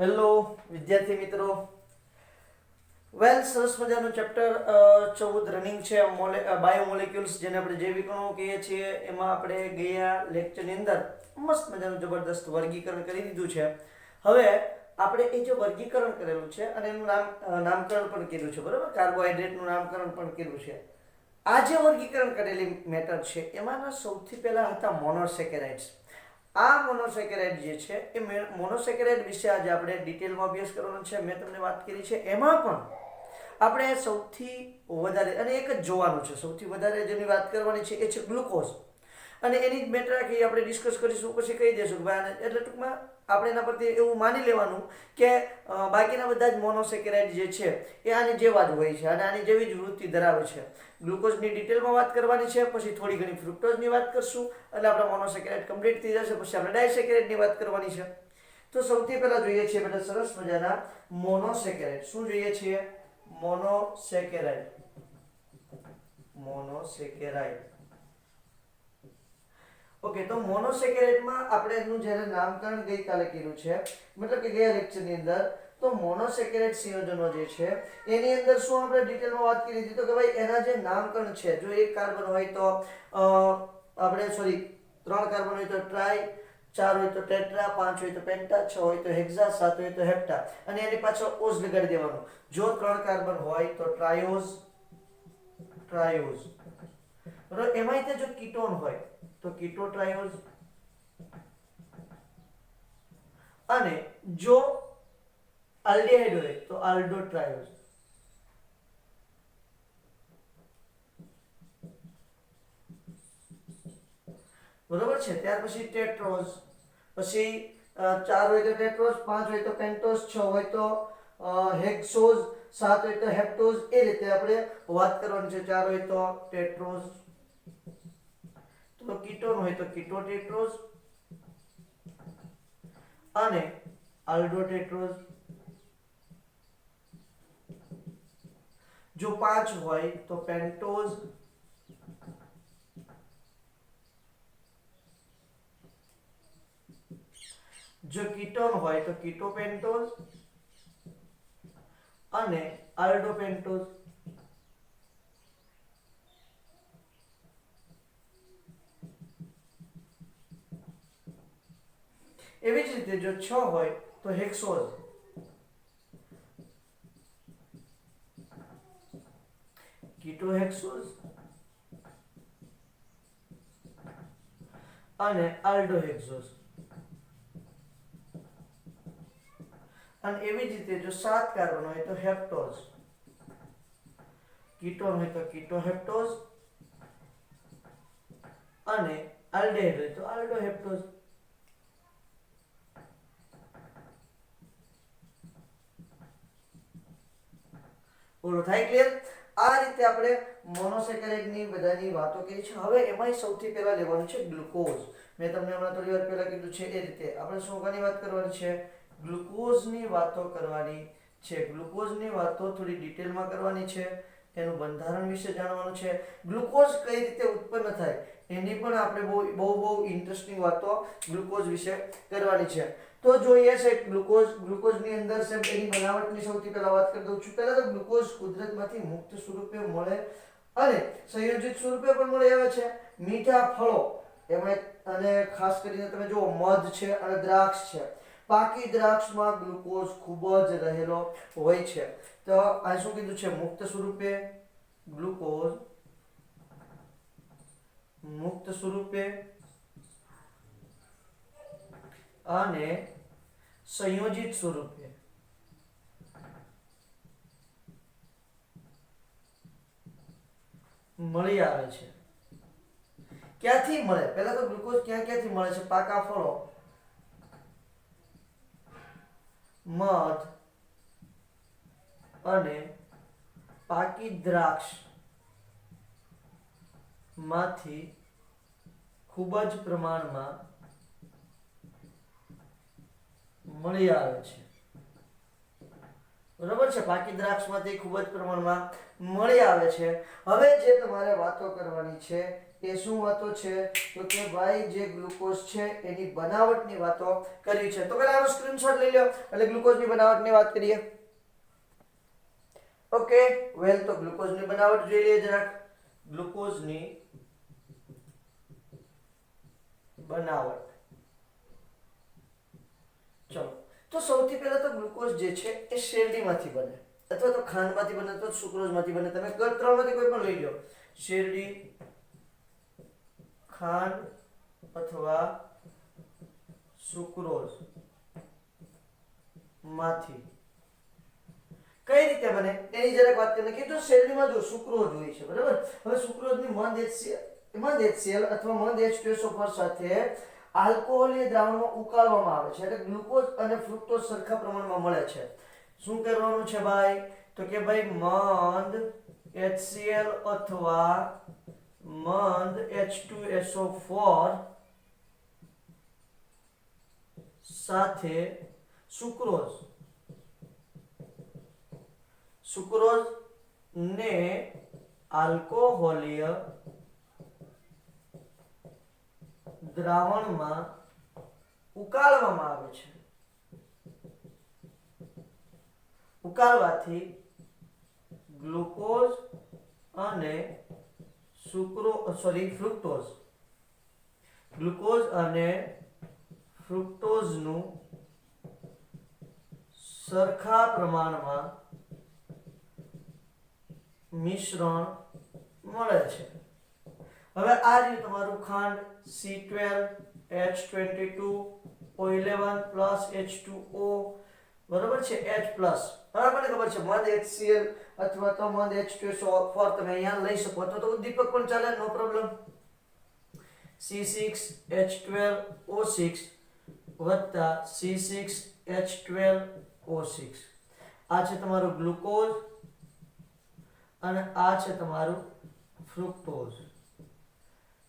Hello વિદ્યાર્થી મિત્રો, વેલ સરસ મજાનું ચેપ્ટર 14 રનિંગ છે બાયોમોલેક્યુલ્સ, જેને આપણે જૈવિક અણુઓ કહીએ છીએ. એમાં આપણે ગયા લેક્ચરની અંદર મસ્ત મજાનું જબરદસ્ત વર્ગીકરણ કરી દીધું છે. હવે આપણે એ જે વર્ગીકરણ કરેલું છે અને એનું નામકરણ પણ કર્યું છે, બરાબર, કાર્બોહાઈડ્રેટનું નામકરણ પણ કર્યું છે. આ જે વર્ગીકરણ કરેલી મેટર છે એમાંના સૌથી પહેલા હતા મોનોસેકેરાઇડ્સ. આ મોનોસેકેરાઇડ જે છે એ મોનોસેકેરાઇડ વિશે આજે આપણે ડિટેલમાં અભ્યાસ કરવાનો છે. મેં તમને વાત કરી છે એમાં પણ આપણે સૌથી વધારે અને એક જ જોવાનું છે, સૌથી વધારે જેની વાત કરવાની છે એ છે ગ્લુકોઝ. અને એની જ મેટર આખી આપણે ડિસ્કસ કરીશું, પછી કહી દઈશું કે ભાઈ એટલે ટૂંકમાં આપણે એના પરથી એવું માની લેવાનું કે બાકીના બધા જ મોનોસેકેરાઇડ જે છે એ આની જેવા જ હોય છે અને આની જેવી જ વૃત્તિ ધરાવે છે. ગ્લુકોઝની ડિટેલમાં વાત કરવાની છે, પછી થોડી ઘણી ફ્રુક્ટોઝની વાત કરશું એટલે આપણા મોનોસેકેરાઇડ કમ્પ્લીટ થઈ જશે. પછી આપણે ડાયસેકેરાઇડની વાત કરવાની છે. તો સૌથી પહેલા જોઈએ છીએ બેટા સરસ મજાના મોનોસેકેરાઇડ. શું જોઈએ છીએ? મોનોસેકેરાઇડ. ઓકે, તો મોનોસેકેરાઇડમાં આપણે એનું જ્યારે નામકરણ ગઈકાલે કર્યું છે, મતલબ કે ગયા લેક્ચરની અંદર, તો મોનોસેકેરાઇડ સંયોજનો જે છે એની અંદર શું આપણે ડિટેલમાં વાત કરી હતી, તો કે ભાઈ એના જે નામકરણ છે, જો એક કાર્બન હોય તો આપણે સોરી 3 કાર્બન હોય તો ટ્રાય, 4 હોય તો ટેટ્રા, 5 હોય તો પેન્ટા, 6 હોય તો હેક્સા, 7 હોય તો હેપ્ટા, અને એની પાછળ ઓઝ લગાડી દેવાનું. જો 3 કાર્બન હોય તો ટ્રાયોઝ, બરાબર. એમાંય તે જો કીટોન હોય તો કીટો ટ્રાયોઝ, અને જો આલ્ડીહાઇડ હોય તો આલ્ડો ટ્રાયોઝ. બરોબર છે. ત્યાર પછી ટેટ્રોઝ, પછી 4 હોય તો ટેટ્રોઝ, 5 હોય તો પેન્ટોઝ, 6 હોય તો હેક્સોઝ, 7 હોય તો હેપ્ટોઝ. એ રીતે આપણે વાત કરવાની છે. 4 હોય તો ટેટ્રોઝ, તો કીટોન હોય તો કીટો ટેટ્રોઝ અને આલ્ડો ટેટ્રોઝ. જો 5 હોય તો પેન્ટોઝ, જો કીટોન હોય તો કીટો પેન્ટોઝ અને આલ્ડો પેન્ટોઝ. એવી જ રીતે જો 6 હોય તો હેક્સોઝ, કીટો હેક્સોઝ અને આલ્ડો હેક્સોઝ. અને એવી જ રીતે જો 7 કાર્બન હોય તો હેપ્ટોઝ, કીટોન હોય તો કીટો હેપ્ટોઝ અને આલ્ડેહાઇડ હોય તો આલ્ડો હેપ્ટોઝ. બોલો, થાય ક્લિયર? આ રીતે આપણે મોનોસેકેરાઇડની બધાની વાતો કરી છે. હવે એમાંય સૌથી પહેલા લેવાનું છે ગ્લુકોઝ. મેં તમને હમણાં થોડી વાર પહેલા કીધું છે એ રીતે આપણે શું વાત કરવાની છે? ગ્લુકોઝની વાતો કરવાની છે. ગ્લુકોઝની વાતો થોડી ડિટેલમાં કરવાની છે. તેનું બંધારણ વિશે જાણવાનું છે. ગ્લુકોઝ કઈ રીતે ઉત્પન્ન થાય એની પણ આપણે બહુ ઇન્ટરેસ્ટિંગ વાતો ગ્લુકોઝ વિશે કરવાની છે. તો જોઈએ છે ગ્લુકોઝની અંદર છે એની બનાવટની સૌથી પહેલા વાત કરી દઉં છું. પહેલા તો ગ્લુકોઝ કુદરતમાંથી મુક્ત સ્વરૂપે મળે અને સંયોજિત સ્વરૂપે પણ મળી આવે છે. મીઠા ફળો એમાં, અને ખાસ કરીને તમે જુઓ મધ છે અને દ્રાક્ષ છે. પાકી દ્રાક્ષમાં ગ્લુકોઝ ખૂબ જ રહેલો હોય છે. તો આ શું કીધું છે? મુક્ત સ્વરૂપે ગ્લુકોઝ, મુક્ત સ્વરૂપે અને સંયોજિત સ્વરૂપે મળી આવે છે. ક્યાંથી મળે? પહેલા તો ગ્લુકોઝ ક્યાંથી મળે છે? પાકા ફળો, મધ અને પાકી દ્રાક્ષ માંથી ખૂબ જ પ્રમાણમાં મળી આવે છે. બરાબર છે. પાકી દ્રાક્ષમાંથી ખૂબ જ પ્રમાણમાં મળી આવે છે. હવે જે તમારે વાતો કરવાની છે એ શું વાતો છે તો કે ભાઈ જે ગ્લુકોઝ છે એની બનાવટની વાતો કરી છે. તો પહેલા આનો સ્ક્રીનશોટ લઈ લો એટલે ગ્લુકોઝની બનાવટની વાત કરીએ. ઓકે વેલ તો ગ્લુકોઝની બનાવટ જોઈ લઈએ જરાક. ગ્લુકોઝની બનાવટ ચલો તો સૌથી પહેલા તો ગ્લુકોઝ જે છે એ શેરડીમાંથી બને અથવા તો ખાંડમાંથી બને અથવા સુક્રોઝમાંથી બને. તમે ત્રણમાંથી કોઈ પણ લઈ લો. શેરડી, ખાંડ અથવા સુક્રોઝ માંથી કઈ રીતે બને એની જરાક વાત કરીએ. કે જો શેરડીમાં જો સુક્રોઝ હોય છે બરાબર. હવે સુક્રોઝની મંદ HCl અથવા મંદ H2SO4 સાથે આલ્કોહોલની દ્રાવણમાં ઉકાળવામાં આવે છે એટલે ગ્લુકોઝ અને ફ્રુક્ટોઝ સરખા પ્રમાણમાં મળે છે. શું કરવાનું છે ભાઈ તો કે ભાઈ મંદ HCl અથવા મંદ H2SO4 સાથે સુક્રોઝ ને આલ્કોહોલીય દ્રાવણમાં ઉકાળવામાં આવે છે. ઉકાળવાથી ગ્લુકોઝ અને ફ્રુક્ટોઝનું સરખા પ્રમાણમાં મિશ્રણ મળે છે. હવે આ રહ્યું તમારું ખાંડ C12H22O11 H2O બરાબર છે H+. હવે આપણને ખબર છે મંદ HCl અથવા તો મંદ H2SO4 તમે અહીંયા લઈ શકો અથવા તો ઉદ્દીપક પણ ચાલે નો પ્રોબ્લેમ. C6H12O6 વત્તા C6H12O6 આ છે તમારું ગ્લુકોઝ અને આ છે તમારું ફ્રુક્ટોઝ.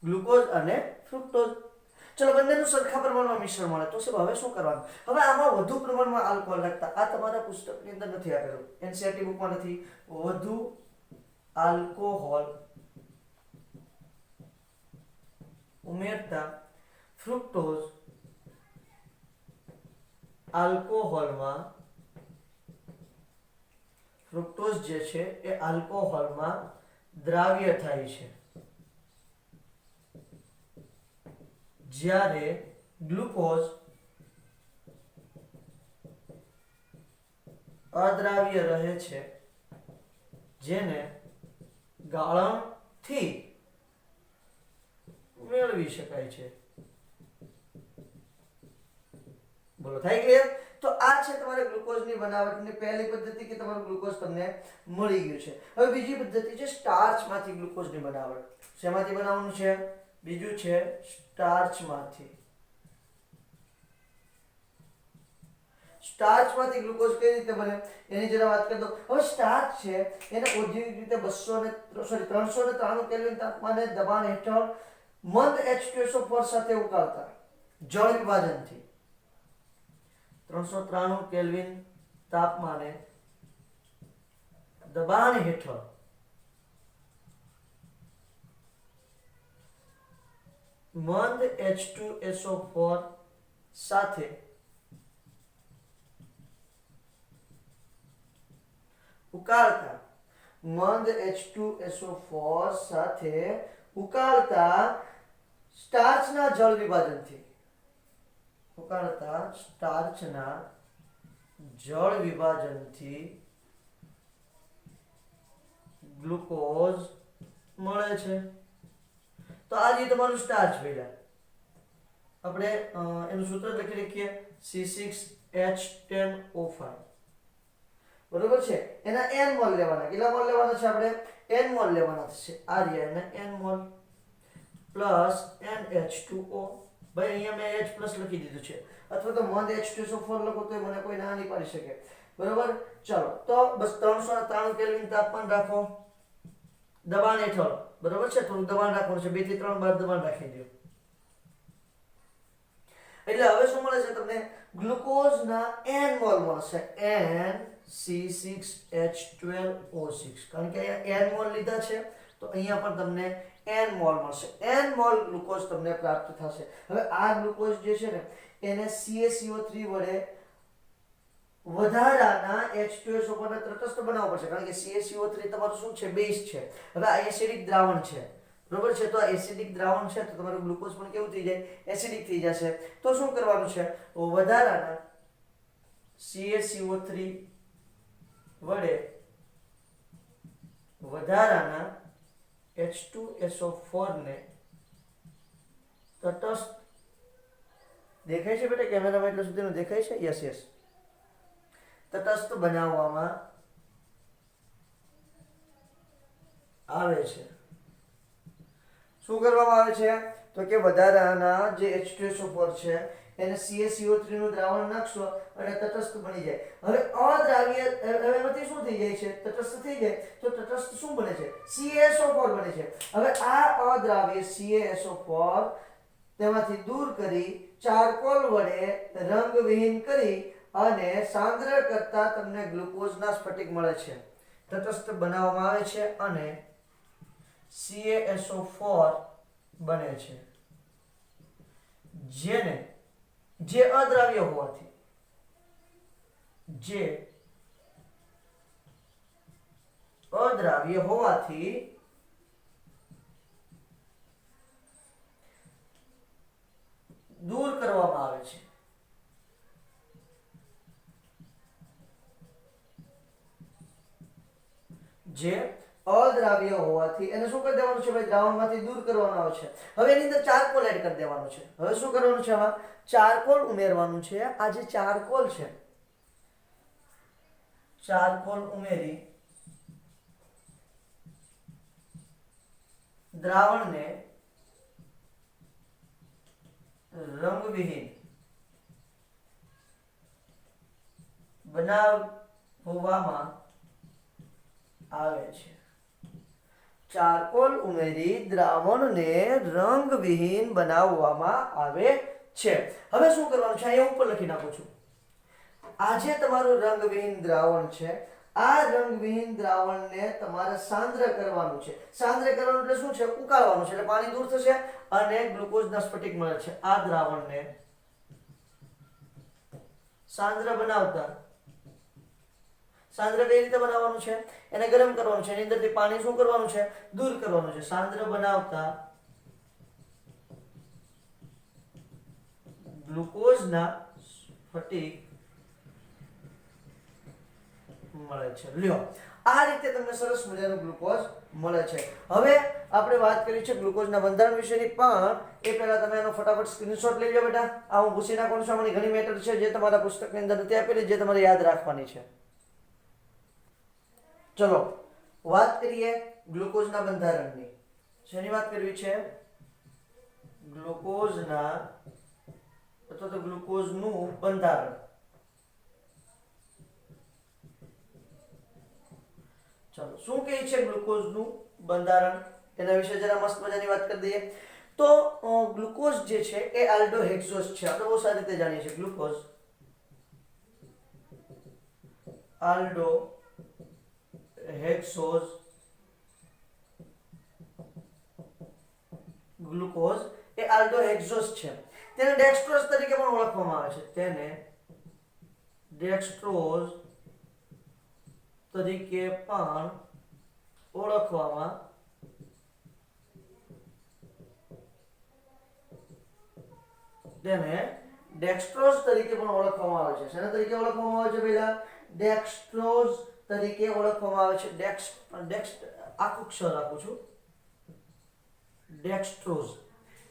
ગ્લુકોઝ અને ફ્રુક્ટોઝ ચલો બંનેનું સરખા પ્રમાણમાં મિશ્રણ મળે તો સાહેબ હવે શું કરવાનું. હવે આમાં વધુ પ્રમાણમાં આલ્કોહોલ રાખતા આ તમારા પુસ્તકની અંદર નથી આપેલું, NCERT બુકમાં નથી. વધુ આલ્કોહોલ ઉમેરતા ફ્રુક્ટોઝ જે છે એ આલ્કોહોલમાં દ્રાવ્ય થાય છે જ્યારે ગ્લુકોઝ અદ્રાવ્ય રહે છે જેને ગાળણથી મેળવી શકાય છે. બોલો થાય ક્લિયર. તો આ છે તમારે ગ્લુકોઝની બનાવટની પહેલી પદ્ધતિ કે તમારું ગ્લુકોઝ તમને મળી ગયું છે. હવે બીજી પદ્ધતિ છે સ્ટાર્ચમાંથી ગ્લુકોઝની બનાવટ. શેમાંથી બનાવવાનું છે? બીજું છે સ્ટાર્ચમાંથી. સ્ટાર્ચમાંથી ગ્લુકોઝ કઈ રીતે બને એની જરા વાત કરી દો. હવે સ્ટાર્ચ છે એને ઔદ્યોગિક રીતે 393 કેલ્વિન તાપમાને દબાણ હેઠળ મંદ H2SO4 સાથે ઉકાળતા જળ વિભાજનથી 393 કેલ્વિન તાપમાને દબાણ હેઠળ મંદ H2SO4 સાથે ઉકાળતા સ્ટાર્ચના જળ વિભાજનથી ગ્લુકોઝ મળે છે. તો આ જે તમારું સ્ટાર્ચ પહેલા આપણે એનું સૂત્ર લખી રાખીએ C6H10O5 બરોબર છે. એના n મોલ લેવાના. કેટલા મોલ લેવાના છે? આપણે n મોલ લેવાના છે. આ રહ્યા એના n મોલ પ્લસ NH2O. ભાઈ અહીંયા મેં H+ લખી દીધું છે અથવા તો મંદ H2SO4 લખો તો મને કોઈ ના નહીં પાડી શકે. બરોબર. ચલો તો બસ 393 કેલ્વિન તાપમાન રાખો દબાણ હેઠળ. બરોબર છે. થોડું દબાણ રાખવાનું છે. 2 થી 3 બાર દબાણ રાખી દો. એટલે હવે શું મળે છે તમને? ગ્લુકોઝના n મોલ મળશે. NC6H12O6 કારણ કે અહીંયા n મોલ લીધા છે તો અહીંયા પણ તમને n મોલ મળશે. n મોલ ગ્લુકોઝ તમને પ્રાપ્ત થશે. હવે આ ગ્લુકોઝ જે છે ને એને CaCO3 વડે વધારાના H2SO પર તટસ્થ બનાવવો પડશે, કારણ કે CaCO3 તમારું શું છે, બેઝ છે. હવે આ એસિડિક દ્રાવણ છે, બરોબર છે. તો આ એસિડિક દ્રાવણ છે તો તમારું ગ્લુકોઝ પણ કેવું થઈ જાય, એસિડિક થઈ જશે. તો શું કરવાનું છે, વધારાના CaCO3 વડે વધારાના H2SO4 ને તટસ્થ, દેખાય છે બેટા કેમેરામાં એટલે સુધીનું દેખાય છે? Yes yes. તટસ્થ બનાવવામાં આવે છે. શું કરવામાં આવે છે તો કે વધારાના જે H2SO4 છે એને CaCO3 નું દ્રાવણ નાખશો અને તટસ્થ બની જાય. હવે અદ્રાવ્ય, હવે એમાંથી શું થઈ જાય છે, તટસ્થ થઈ જાય તો તટસ્થ શું બને છે, CaSO4 બને છે. હવે આ અદ્રાવ્ય CaSO4 તેમાંથી દૂર કરી ચારકોલ વડે રંગવિહીન કરી અને સાંદ્ર કરતા તમને ગ્લુકોઝના સ્ફટિક મળે છે. તટસ્થ બનાવવામાં આવે છે અને CaSO4 બને છે, જે અદ્રાવ્ય હોવાથી દૂર કરવામાં આવે છે. જે અદ્રાવ્ય હોવાથી એને શું કરી દેવાનું છે ભાઈ, દ્રાવણમાંથી દૂર કરવાનો આવે છે. હવે એની અંદર ચારકોલ એડ કરી દેવાનું છે. હવે શું કરવાનું છે, આમાં ચારકોલ ઉમેરવાનું છે. આ જે ચારકોલ છે, ચારકોલ ઉમેરી દ્રાવણને રંગવિહીન બનાવવામાં આવે છે. ચારકોલ ઉમેરી દ્રાવણને રંગવિહીન બનાવવામાં આવે છે. હવે શું કરવાનું છે, અહીંયા ઉપર લખી નાખું છું. આ જે તમારું રંગવિહીન દ્રાવણ છે, આ રંગવિહીન દ્રાવણને તમારે સાંદ્ર કરવાનું છે. સાંદ્ર કરવાનું એટલે શું છે, ઉકાળવાનું છે, એટલે પાણી દૂર થશે અને ગ્લુકોઝના સ્ફટિક મળે છે. આ દ્રાવણને સાંદ્ર બનાવતા, સાંદ્ર કઈ રીતે બનાવવાનું છે, એને ગરમ કરવાનું છે, એની અંદરથી પાણી શું કરવાનું છે, દૂર કરવાનું છે. સાંદ્ર બનાવતા ગ્લુકોઝના સ્ફટિક મળે છે. લ્યો, આ રીતે તમને સરસ મજાનું ગ્લુકોઝ મળે છે. હવે આપણે વાત કરી છે ગ્લુકોઝના બંધારણ વિશેની, પણ એ પહેલા તમે એનો ફટાફટ સ્ક્રીનશોટ લઈ લો બેટા. આ હું ભૂસી નાખવાનું છું. આમાંની ઘણી મેટર છે જે તમારા પુસ્તકની અંદર નથી આપેલી, જે તમારે યાદ રાખવાની છે. ચલો વાત કરીએ ગ્લુકોઝના બંધારણની. શેની વાત કરવી છે, ગ્લુકોઝના અથવા તો ગ્લુકોઝનું બંધારણ. ચાલો, શું કહે છે ગ્લુકોઝનું બંધારણ, એના વિશે જરા મસ્ત મજાની વાત કરી દઈએ. તો ગ્લુકોઝ જે છે એ આલ્ડોહેક્સોઝ છે. આપણે બહુ સારી રીતે જાણીએ છીએ. ગ્લુકોઝ આલ્ડોહેક્સોઝ, ગ્લુકોઝ એ આલ્ડોહેક્સોઝ છે. તેને ડેક્સ્ટ્રોઝ તરીકે પણ ઓળખવામાં આવે છે. તેને ડેક્સ્ટ્રોઝ તરીકે પણ ઓળખવામાં આવે છે. શેના તરીકે ઓળખવામાં આવે છે પહેલા, ડેક્સ્ટ્રોઝ તરીકે ઓળખવામાં આવે છે. આખું અક્ષર રાખું છું,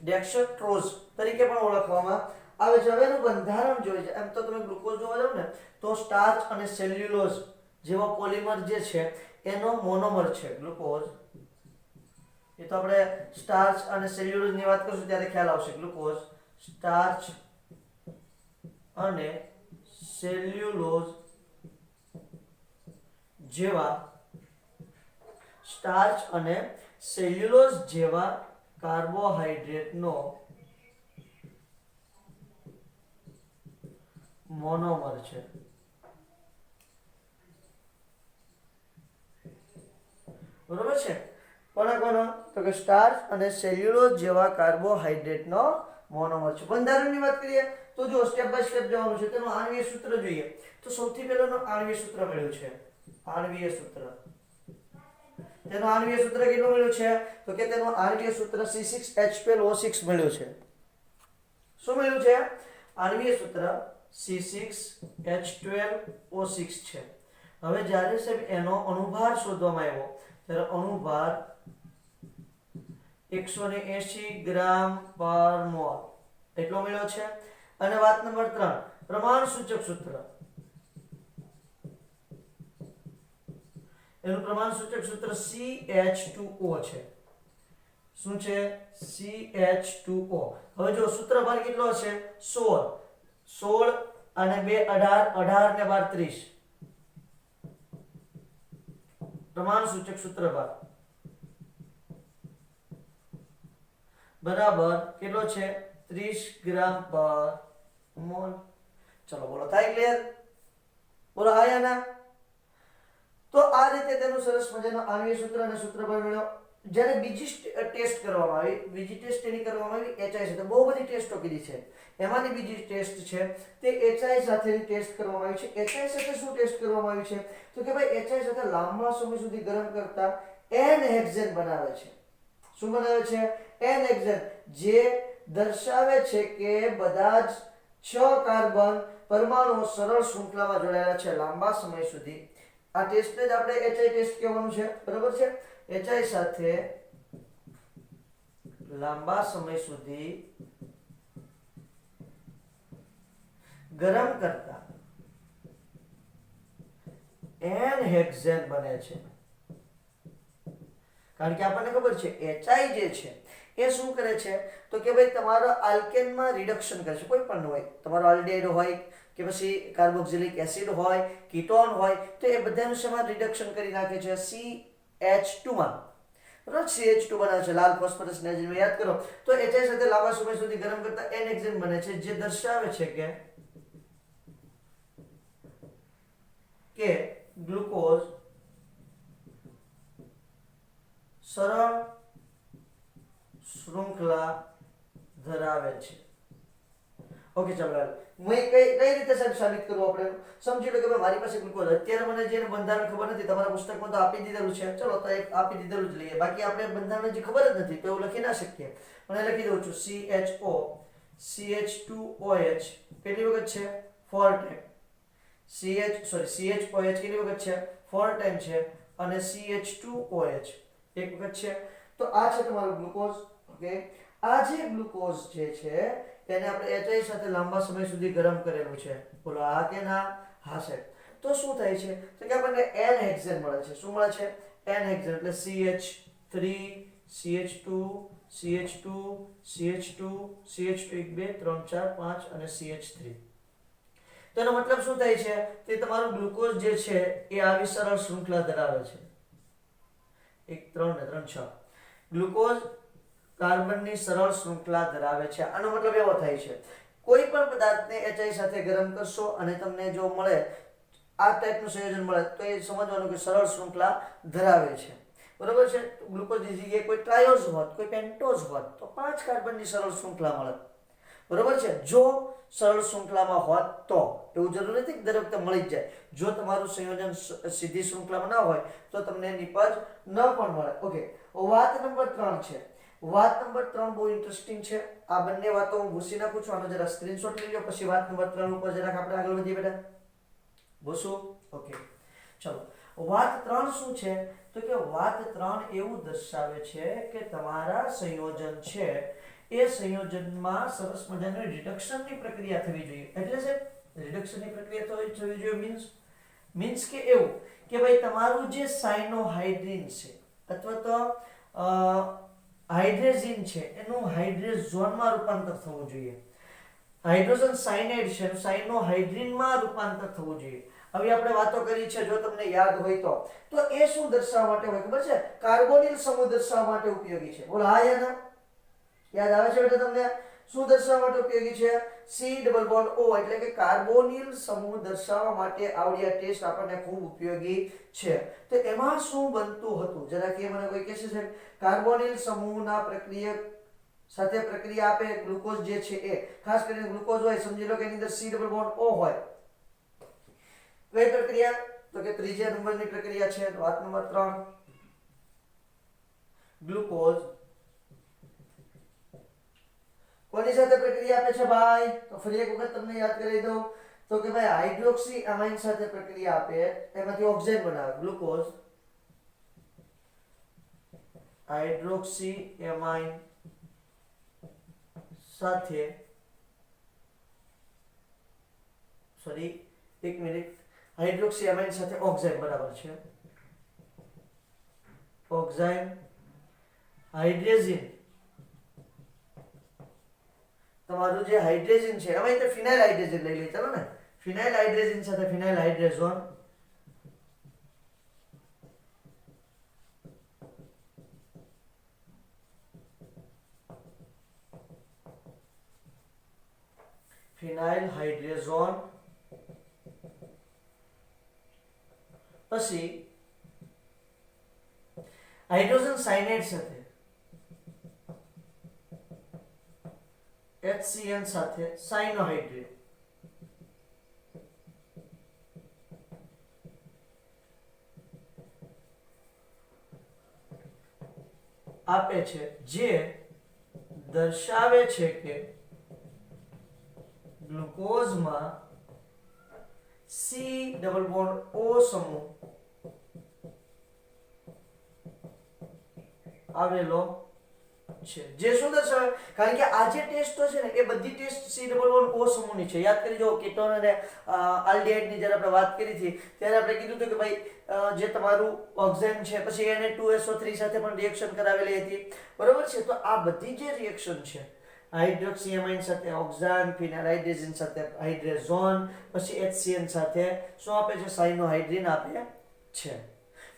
ડેક્સ્ટ્રોઝ તરીકે પણ ઓળખવામાં આવે છે. હવે એનું બંધારણ જોઈએ છે. એમ તો તમે ગ્લુકોઝ જોવા જાવ ને તો સ્ટાર્ચ અને સેલ્યુલોઝ જેવા પોલિમર જે છે એનો મોનોમર છે ગ્લુકોઝ. એ તો આપણે સ્ટાર્ચ અને સેલ્યુલોઝ ની વાત કરશું ત્યારે ખ્યાલ આવશે. ગ્લુકોઝ સ્ટાર્ચ અને સેલ્યુલોઝ જેવા કાર્બોહાઈડ્રેટનો મોનોમર છે. બરોબર છે. કોનો તો કે સ્ટાર્ચ અને સેલ્યુલોઝ જેવા કાર્બોહાઈડ્રેટનો મોનોમર છે. બંધારણની વાત કરીએ તો જો સ્ટેપ બાય સ્ટેપ જવાનું છે. તેનું આણ્વિય સૂત્ર જોઈએ તો સૌથી પહેલાનું આણ્વિય સૂત્ર મળ્યું છે. આણ્વિય સૂત્ર, તેનું આણ્વિય સૂત્ર કેટલું મળ્યું છે? તો કે તેનું આણ્વિય સૂત્ર C6H12O6 મળ્યું છે. શું મળ્યું છે? આણ્વિય સૂત્ર C6H12O6 છે. હવે જ્યારે સાહેબ એનો અણુભાર શોધવામાં આવ્યો ત્યારે અણુભાર 180 ગ્રામ પર મોલ એટલો મળ્યો છે. અને વાત નંબર 3, પ્રમાણ સૂચક સૂત્ર. એનું પ્રમાણ સૂચક સૂત્ર CH2O છે. શું છે? CH2O. હવે જો સૂત્રભાર કેટલો હશે? 16 અને 2 18, 18 ને 12 30. પ્રમાણ સૂચક સૂત્રભાર બરાબર કેટલો છે? 30 ગ્રામ પર મોલ. ચલો બોલો, થાય ક્લિયર? બોલો હા યા ના? તો આ રીતે તેનું સરસ મજાનો આણ્વિય સૂત્ર અને સૂત્રભાર મળ્યો. જ્યારે બીજી ટેસ્ટ કરવામાં આવી, બીજી ટેસ્ટ એની કરવામાં આવી HI સાથે. બહુ બધી ટેસ્ટો કરી છે, એમાંની બીજી ટેસ્ટ છે તે HI સાથેની ટેસ્ટ કરવામાં આવી છે. HI સાથે શું ટેસ્ટ કરવામાં આવી છે? તો કે ભાઈ HI સાથે લાંબા સમય સુધી ગરમ કરતા N-હેક્ઝેન બનાવે છે. શું બનાવે છે? N-હેક્ઝેન, જે દર્શાવે છે કે બધા જ 6 કાર્બન પરમાણુઓ સરળ શૃંખલામાં જોડાયેલા છે લાંબા સમય સુધી. આ ટેસ્ટને જ આપણે HI ટેસ્ટ કહેવાનું છે, બરાબર છે? HI સાથે લાંબા સમય સુધી ગરમ કરતા N-હેક્ઝેન બને છે. કારણ કે આપણને ખબર છે HI જે છે એ શું કરે છે? તો કે ભાઈ તમારો આલ્કેનમાં રિડક્શન કરે છે. કોઈ પણ હોય, તમારો આલ્ડિહાઇડ હોય કે પછી કાર્બોક્સિલિક એસિડ હોય, કીટોન હોય, તો એ બધાનું શેમાં રિડક્શન કરી નાખે છે? CH2 માં. બરાબર? CH2 બનાવે છે. લાલ ફોસ્ફરસ ને યાદ કરો તો HI સાથે લાંબા સમય સુધી ગરમ કરતા N-હેક્ઝેન બને છે, જે દર્શાવે છે કે ગ્લુકોઝ સરળ શૃંખલા ધરાવે છે. ઓકે ચાલો, હું કઈ રીતે સાબિત કરવું આપણે સમજી લો કે ભાઈ મારી પાસે ગ્લુકોઝ, અત્યારે મને જે બંધારણ ખબર નથી, તમારા પુસ્તકમાં તો આપી દીધેલું છે, ચલો તો એક આપી દીધેલું જ લઈએ. બાકી આપણે બંધારણ જે ખબર જ નથી તો એવું લખી ના શકીએ. પણ એ લખી દઉં છું CHO CH2OH કેટલી વખત છે? 4 ટાઈમ. CHOH કેટલી વખત છે? 4 ટાઈમ છે. અને CH2OH એક વખત છે. તો આ છે તમારું ગ્લુકોઝ. ઓકે, આ જે ગ્લુકોઝ જે છે એને આપણે HI સાથે લાંબા સમય સુધી ગરમ કરેલું છે. બોલો હા કે ના? હા સાહેબ. તો શું થાય છે? તો કે આપણને N-હેક્ઝેન મળે છે. શું મળે છે? N-હેક્ઝેન એટલે CH3 CH2 CH2 CH2 CH2 1 2 3 4 5 અને CH3. તો એનો મતલબ શું થાય છે? તે તમારું ગ્લુકોઝ જે છે એ આવી સરળ શૃંખલા ધરાવે છે. 1 3 ને 3 6 ગ્લુકોઝ કાર્બનની સરળ શૃંખલા ધરાવે છે. આનો મતલબ એવો થાય છે કોઈ પણ પદાર્થને HI સાથે ગરમ કરશો અને તમને જો મળે આ ટાઈપનું સંયોજન મળે તો એ સમજવાનું કે સરળ શૃંખલા ધરાવે છે. બરોબર છે? ગ્લુકોઝની જગ્યાએ કોઈ ટ્રાયોઝ હોત, કોઈ પેન્ટોઝ હોત તો 5 કાર્બનની સરળ શૃંખલા મળે. બરોબર છે? જો સરળ શૃંખલામાં હોત તો, એવું જરૂરી નથી કે દરેક વખતે મળી જ જાય. જો તમારું સંયોજન સીધી શૃંખલામાં ના હોય તો તમને નિપજ ન પણ મળે. ઓકે, વાત નંબર 3 છે. વાત નંબર 3 બહુ ઇન્ટરેસ્ટિંગ છે. આ બંને વાતો હું ભૂસી નાખું છું. આનો જરા સ્ક્રીનશોટ લઈ લો, પછી વાત નંબર 3 ઉપર જરાક આપણે આગળ વધીએ બેટા. ભૂસું? ઓકે ચલો. વાત 3 શું છે? તો કે વાત 3 એવું દર્શાવે છે કે તમારા સંયોજન છે એ સંયોજનમાં સરસ મજાની રિડક્શનની પ્રક્રિયા થવી જોઈએ. એટલે છે રિડક્શનની પ્રક્રિયા થવી જોઈએ મીન્સ કે એવું કે ભાઈ તમારું જે સાયનોહાઇડ્રિન છે અથવા તો હાઇડ્રેઝિન છે એનું હાઇડ્રેઝોનમાં રૂપાંતર થવું જોઈએ. હાઇડ્રોજન સાયનાઇડ છે એનું સાયનોહાઇડ્રિનમાં રૂપાંતર થવું જોઈએ. હવે આપણે વાતો કરી છે, જો તમને યાદ હોય તો એ શું દર્શાવવા માટે હોય ખબર છે? કાર્બોનિલ સમૂહ દર્શાવવા માટે ઉપયોગી છે. બોલો હા યા ના? યાદ આવે છે બેટા તમને? શું દર્શાવવા માટે ઉપયોગી છે? સી ડબલ બોન્ડ ઓ એટલે કે કાર્બોનિલ સમૂહ દર્શાવવા માટે આવડી આ ટેસ્ટ આપણને ખૂબ ઉપયોગી છે. તો એમાં શું બનતું હતું જરા કે મને કોઈ કહેશે છે કાર્બોનિલ સમૂહના પ્રક્રિયક સાથે પ્રક્રિયા આપે ગ્લુકોઝ જે છે એ ખાસ કરીને ગ્લુકોઝ હોય સમજી લો કે એની અંદર સી ડબલ બોન્ડ ઓ હોય. કઈ પ્રક્રિયા? તો કે ત્રીજા નંબરની પ્રક્રિયા છે. વાત નંબર 3 ગ્લુકોઝ કોની સાથે પ્રક્રિયા આપે છે ભાઈ? તો ફરી એક વખત તમને યાદ કરી દઉં તો કે ભાઈ હાઇડ્રોક્સી એમાઇન સાથે પ્રક્રિયા આપે એમાંથી ઓક્સિજન બનાવે. ગ્લુકોઝ હાઇડ્રોક્સી એમાઇન સાથે એક મિનિટ હાઇડ્રોક્સી એમાઇન સાથે ઓક્સાઇડ બરાબર છે. ઓક્સાઇડ હાઇડ્રોજન તમારું જે હાઇડ્રોજન છે એમાં તો ફિનાઇલ હાઇડ્રોજન લઈ લે ચાલો ને. ફિનાઇલ હાઇડ્રોજન સાથે ફિનાઇલ હાઇડ્રોજન ફિનાઇલ હાઇડ્રોજન પછી હાઇડ્રોજન સાયનાઇડ સાથે HCN સાથે સાયનોહાઇડ્રેટ આપે છે જે દર્શાવે છે કે ગ્લુકોઝમાં સી ડબલ બોન્ડ ઓ સમૂહ આવેલો છે. જે શું દર્શાવે કારણ કે આ જે ટેસ્ટ છે ને એ બધી test C double bond O સમૂહની છે. યાદ કરી જો કીટોન અને આલ્ડીહાઇડની જ્યારે આપણે વાત કરી હતી ત્યારે આપણે કીધું હતું કે ભાઈ જે તમારું ઓક્સિજન છે પછી Na2SO3 સાથે પણ રિએક્શન કરાવેલી હતી બરોબર છે. તો આ બધી જે રિએક્શન છે હાઇડ્રોક્સી એમાઇન સાથે ઓક્સાન, ફિનાઇલ હાઇડ્રોજન સાથે હાઇડ્રોઝોન પછી HCN સાથે શું આપે છે? સાયનોહાઇડ્રીન આપે છે.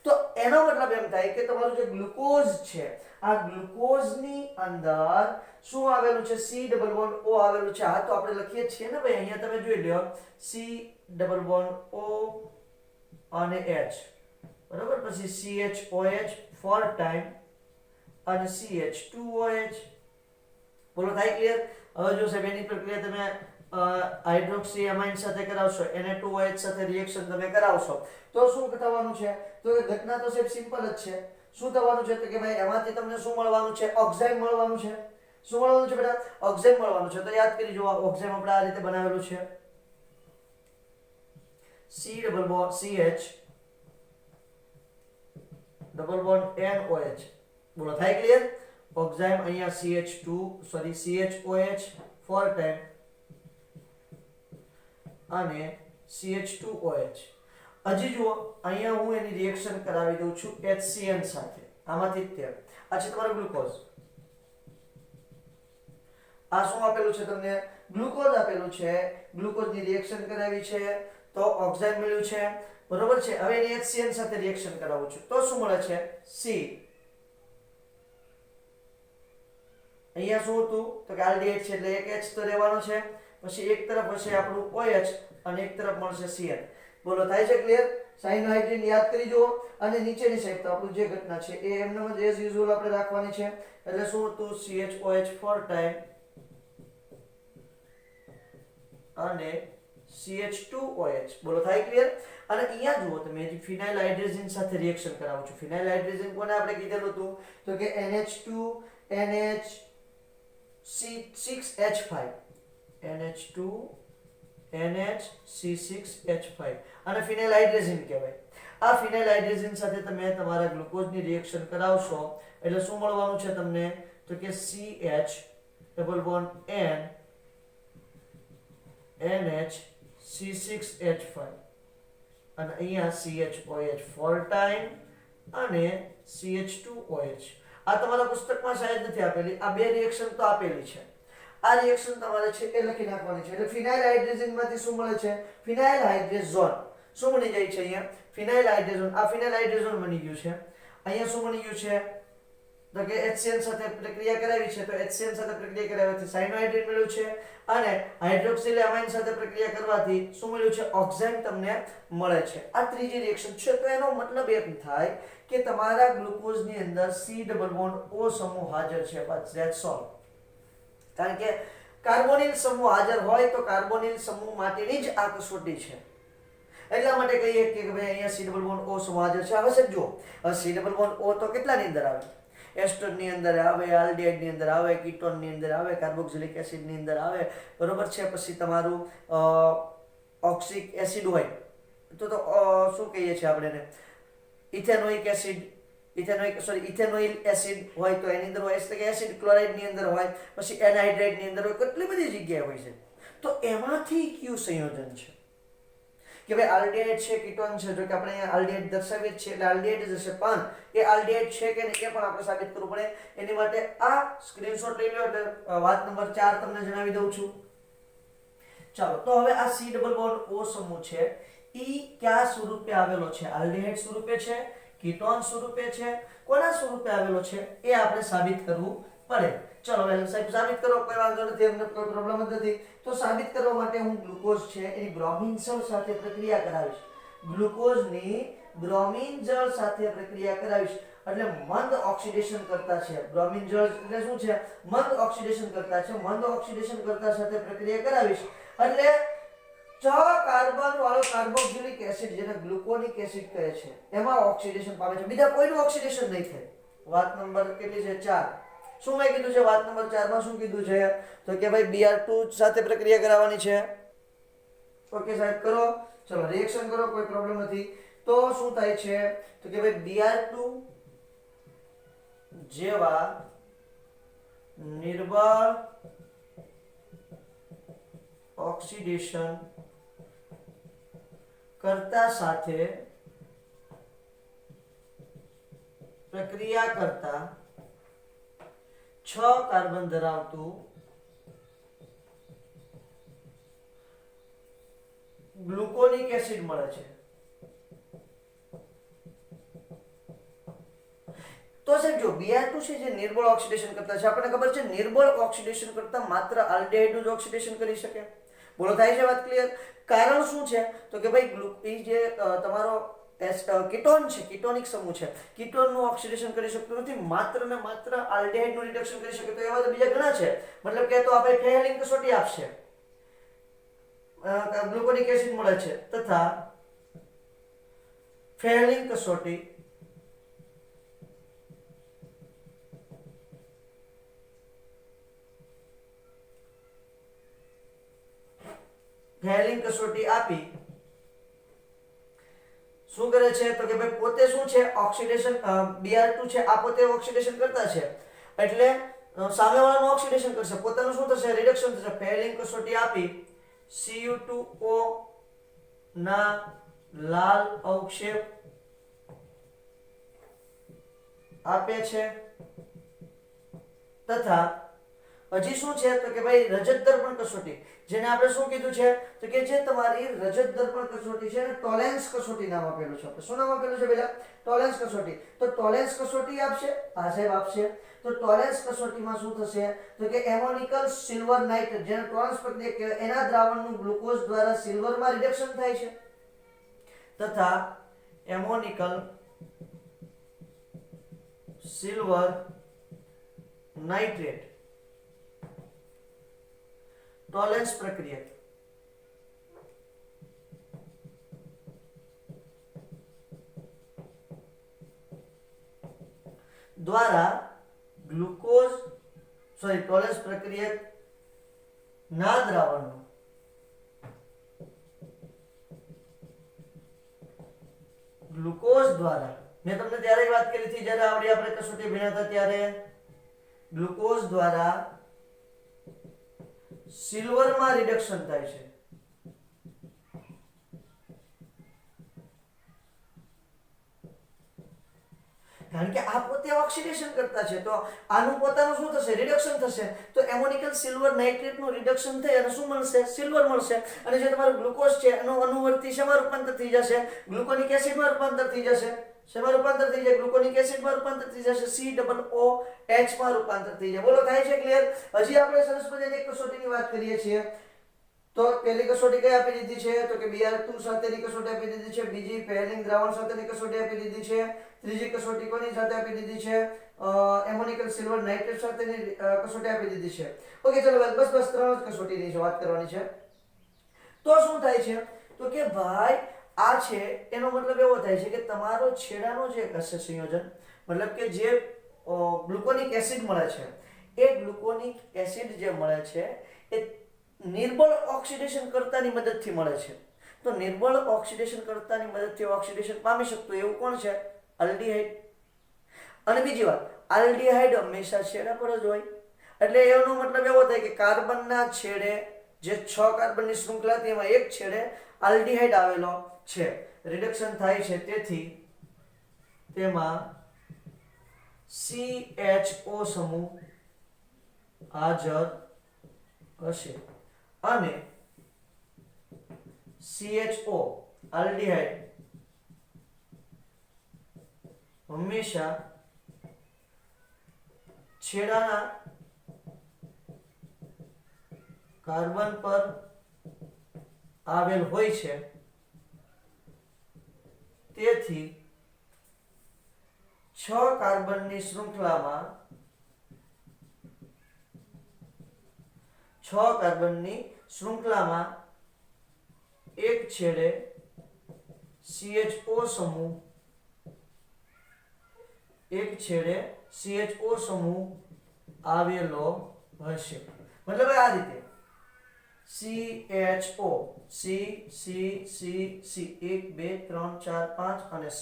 તો એનો મતલબ એમ થાય કે તમારું જે ગ્લુકોઝ છે આ ગ્લુકોઝની અંદર શું આવેલું છે? સી ડબલ બોન્ડ ઓ આવેલું છે. હા તો આપણે લખીએ છીએ ને ભાઈ અહીંયા તમે જોઈ લો સી ડબલ બોન્ડ ઓ અને H બરાબર પછી CHOH 4 ટાઈમ અને CH2OH બોલો થાય ક્લિયર? હવે જો સાહેબ એની પ્રક્રિયા તમે હાઇડ્રોક્સી એમાઇન સાથે કરાવશો Na2OH સાથે રિએક્શન તમે કરાવશો તો શું થવાનું છે? તો કે ઘટના તો સાહેબ સિમ્પલ જ છે. શું થવાનું છે? તો કે ભાઈ એમાંથી તમને શું મળવાનું છે? ઓક્સાઇડ મળવાનું છે. શું મળવાનું છે બેટા? ઓક્સાઇડ મળવાનું છે. તો યાદ કરી જો ઓક્સાઇડ આપણે આ રીતે બનાવેલું છે C double bond CH double bond NOH બોલો થાય ક્લિયર? ઓક્સાઇડ અહીંયા CHOH 4 ટાઈમ અને CH2OH. હજી જુઓ અહીંયા હું એની રિએક્શન કરાવી દઉં છું HCN સાથે. આમાંથી જ તે આ છે તમારો ગ્લુકોઝ. આ શું આપેલું છે તમને? ગ્લુકોઝ આપેલું છે. ગ્લુકોઝની રિએક્શન કરાવી છે તો ઓક્સાઇડ મળ્યું છે બરોબર છે. હવે એની HCN સાથે રિએક્શન કરાવું છું તો શું મળે છે? C. અહીંયા શું હતું તો કે આલ્ડીહાઇડ છે એટલે એક H તો રહેવાનો છે પછી એક તરફ હશે આપણું OH અને એક તરફ મળશે CN. બોલો થાય છે ક્લિયર? સાયનોહાઇડ્રીન યાદ કરી જુઓ અને નીચેની સાઈડ તો આપણું જે ઘટના છે એ એમને જ એઝ યુઝ્યુઅલ આપણે રાખવાની છે. એટલે શું હતું? CHOH 4 ટાઈમ અને CH2OH. બોલો થાય ક્લિયર? અને અહીંયા જુઓ તમે જે ફિનાઇલ હાઇડ્રોજન સાથે રિએક્શન કરાવું છું. ફિનાઇલ હાઇડ્રોજન કોને આપણે કીધેલું હતું તો કે NH2 NH6H5 NH2 NHC6H5 અને ફિનાઇલ હાઇડ્રોજન કહેવાય. આ ફિનાઇલ હાઇડ્રોજન સાથે તમે તમારા ગ્લુકોઝની રિએક્શન કરાવશો એટલે શું મળવાનું છે તમને તો કે CH double bond N NHC6H5 અને અહીંયા CHOH 4 ટાઈમ અને CH2OH. આ તમારા પુસ્તકમાં શાયદ નથી આપેલી. આ બે રિએક્શન તો આપેલી છે. આ રિએક્શન તમારે છે એ લખી નાખવાની છે. એટલે ફિનાઇલ હાઇડ્રોજનમાંથી શું મળે છે? ફિનાઇલ હાઇડ્રોઝોન. શું બની જાય છે અહીંયા? ફિનાઇલ હાઇડ્રોઝોન. આ ફિનાઇલ હાઇડ્રોઝોન બની ગયું છે. અહીંયા શું બની ગયું છે? તો કે HCl સાથે પ્રક્રિયા કરાવી છે, તો HCl સાથે પ્રક્રિયા કરાવવાથી સાયનોહાઇડ્રેટ મળ્યું છે અને હાઇડ્રોક્સિલ એમાઇન સાથે પ્રક્રિયા કરવાથી શું મળ્યું છે? ઓક્ઝેન તમને મળે છે. આ ત્રીજી રિએક્શન છે. તો એનો મતલબ એમ થાય કે તમારા ગ્લુકોઝની અંદર C ડબલ બોન્ડ O સમૂહ હાજર છે. બસ ધેટ્સ ઓલ. કારણ કે કાર્બોનિલ સમૂહ હાજર હોય તો કાર્બોનિલ સમૂહ માટેની જ આ કસોટી છે. એટલા માટે કહીએ કે ભાઈ અહીંયા C ડબલ બોન્ડ O સમૂહ હાજર છે. હવે સમજો, C ડબલ બોન્ડ O તો કેટલાની અંદર આવે? એસ્ટર ની અંદર આવે, આલ્ડિહાઇડ ની અંદર આવે, કીટોન ની અંદર આવે, કાર્બોક્સિલિક એસિડ ની અંદર આવે, બરોબર છે. પછી તમારું ઓક્સિક એસિડ હોય તો શું કહીએ છીએ આપણે એને? ઇથેનોઇક એસિડ, ઇથેનોઇલ એસિડ હોય તો એની અંદર હોય, એટલે કે એસિડ ક્લોરાઇડ ની અંદર હોય, પછી એનહાઇડ્રેટ ની અંદર હોય, કેટલી બધી જગ્યાએ હોય છે. તો એમાંથી કયું સંયોજન છે કે ભાઈ આલ્ડિહાઇડ છે, કીટોન છે? જો કે આપણે અહીંયા આલ્ડિહાઇડ દર્શાવીએ છીએ એટલે આલ્ડિહાઇડ જ હશે, પણ એ આલ્ડિહાઇડ છે કે નહીં એ પણ આપણે સાબિત કરવું પડે. એની માટે આ સ્ક્રીનશોટ લઈ લો એટલે વાત નંબર 4 તમને જણાવી દઉં છું. ચાલો, તો હવે આ C ડબલ બોન્ડ O સમૂહ છે ઈ કયા સ્વરૂપે આવેલો છે? આલ્ડિહાઇડ સ્વરૂપે છે, કીટોન સ્વરૂપે છે, કોના સ્વરૂપે આવેલો છે એ આપણે સાબિત કરવું પડે. ચલો વેલ સાહેબ સાબિત કરો, કોઈ વાંધો નથી, અમને કોઈ પ્રોબ્લેમ જ નથી. તો સાબિત કરવા માટે હું ગ્લુકોઝ છે એની બ્રોમિન જળ સાથે પ્રક્રિયા કરાવીશ. ગ્લુકોઝની બ્રોમિન જળ સાથે પ્રક્રિયા કરાવીશ એટલે મંદ ઓક્સિડેશન કરતા છે. બ્રોમિન જળ એટલે શું છે? મંદ ઓક્સિડેશન કરતા છે. મંદ ઓક્સિડેશન કરતા સાથે પ્રક્રિયા કરાવીશ એટલે 6 કાર્બન વાળો કાર્બોક્સિલિક એસિડ જેને ગ્લુકોનિક એસિડ કહે છે એમાં ઓક્સિડેશન પામે છે. બીજા કોઈનું ઓક્સિડેશન નહીં થાય. વાત નંબર કેટલી છે? 4. શું મેં કીધું છે? વાત નંબર 4 માં શું કીધું છે? તો કે ભાઈ Br2 સાથે પ્રક્રિયા કરાવવાની છે. ઓકે સાહેબ, કરો. ચલો રિએક્શન કરો, કોઈ પ્રોબ્લેમ નથી. તો શું થાય છે? તો કે ભાઈ Br2 જેવા નિર્બળ ઓક્સિડેશન કરતા સાથે પ્રક્રિયા કરતા 6 કાર્બન ધરાવતું ગ્લુકોનિક એસિડ મળે છે. તો સાહેબ જો Br2 છે જે નિર્બળ ઓક્સિડેશન કરતા છે, આપણને ખબર છે નિર્બળ ઓક્સિડેશન કરતા માત્ર આલ્ડિહાઇડ જ ઓક્સિડેશન કરી શકે. બોલો થાય છે વાત ક્લિયર? કારણ શું છે? તો કે ભાઈ જે તમારો કીટોન છે, કીટોનિક સમૂહ છે, કીટોનનું ઓક્સિડેશન કરી શકતું નથી, માત્ર ને માત્ર આલ્ડિહાઇડનું રિડક્શન કરી શકે. તો એવા તો બીજા ઘણા છે, મતલબ કે તો આપણે ફેહલિંગ કસોટી આપશે, ગ્લુકોનિક એસિડ મળે છે તથા ફેહલિંગ કસોટી આપી શું કરે છે? તો કે ભાઈ પોતે શું છે? ઓક્સિડેશન Br2 છે આ પોતે ઓક્સિડેશન કરતા છે એટલે સામેવાળાનું ઓક્સિડેશન કરશે, પોતાનું શું થશે? રિડક્શન થશે. ફેહલિંગ કસોટી આપી Cu2O ના લાલ અવક્ષેપ આપે છે તથા હજી શું છે? તો કે ભાઈ રજત દર્પણ કસોટી, જેને આપણે શું કીધું છે? તો કે જે તમારી રજત દર્પણ કસોટી છે ને ટોલેન્સ કસોટી નામ આપેલું છે. આપણે શું નામ આપેલું છે પેલા? ટોલેન્સ કસોટી. તો ટોલેન્સ કસોટી આપશે, આ સાહેબ આપશે. તો ટોલેન્સ કસોટીમાં શું થશે? તો કે એમોનિકલ સિલ્વર નાઇટ્રેટ જેને ટોલેન્સ પ્રક્રિયા કહેવાય એના દ્રાવણનું ગ્લુકોઝ દ્વારા સિલ્વરમાં રિડક્શન થાય છે તથા એમોનિકલ સિલ્વર નાઇટ્રેટ ટોલેન્સ પ્રક્રિયા દ્વારા ટોલેન્સ પ્રક્રિયા ના દ્રાવણનું ગ્લુકોઝ દ્વારા, મેં તમને ત્યારે વાત કરી હતી જ્યારે આપણે કસોટી ભણ્યા હતા ત્યારે, ગ્લુકોઝ દ્વારા સિલ્વરમાં રિડક્શન થાય છે. કારણ કે આ પોતે ઓક્સિડેશન કરતા છે તો આનું પોતાનું શું થશે? રિડક્શન થશે. તો એમોનિકલ સિલ્વર નાઇટ્રેટનું રિડક્શન થઈ અને શું મળશે? સિલ્વર મળશે. અને જે તમારું ગ્લુકોઝ છે એનું અનુવર્તી શેમાં રૂપાંતર થઈ જશે? ગ્લુકોનિક એસિડમાં રૂપાંતર થઈ જશે. શેમાં રૂપાંતર થઈ જાય? ગ્લુકોનિક એસિડમાં રૂપાંતર થઈ જશે, COOH માં રૂપાંતર થઈ જાય. બોલો થાય છે ક્લિયર? હજી આપણે સરસ મજાની એક કસોટીની વાત કરીએ છીએ. તો પહેલી કસોટી કઈ આપી દીધી છે? તો કે Br2 સાથેની કસોટી આપી દીધી છે. બીજી ફેરિંગ દ્રાવણ સાથેની કસોટી આપી દીધી છે. ત્રીજી કસોટી કોની સાથે આપી દીધી છે? એમોનિકલ સિલ્વર નાઇટ્રેટ સાથેની કસોટી આપી દીધી છે. ઓકે ચલો બસ ત્રણ જ કસોટીની વાત કરવાની છે. તો શું થાય છે? તો કે ભાઈ આ છે એનો મતલબ એવો થાય છે કે તમારો છેડાનો જે હશે સંયોજન, મતલબ કે જે ગ્લુકોનિક એસિડ મળે છે, એ ગ્લુકોનિક એસિડ જે મળે છે એ નિર્બળ ઓક્સિડેશન કર્તાની મદદથી મળે છે. તો નિર્બળ ઓક્સિડેશન કર્તાની મદદથી ઓક્સિડેશન પામી શકતું એવું કોણ છે? આલ્ડીહાઇડ. અને બીજી વાત, આલ્ડીહાઇડ હંમેશા છેડા પર જ હોય. એટલે એનો મતલબ એવો થાય કે કાર્બનના છેડે જે 6 કાર્બનની શૃંખલા હતી એમાં એક છેડે આલ્ડીહાઇડ આવેલો છે. રિડક્શન થાય છે, તેથી તેમાં CHO સમૂહ હાજર હશે અને CHO આલ્ડીહાઇડ હંમેશા છેડાના કાર્બન પર આવેલ હોય છે. તેથી 6 કાર્બનની શૃંખલામાં 6 કાર્બનની શૃંખલામાં એક છેડે CHO સમૂહ, એક છેડે CHO સમૂહ આવેલો હશે. મતલબ આ રીતે CHO C 1 2 3 4 5 અને C.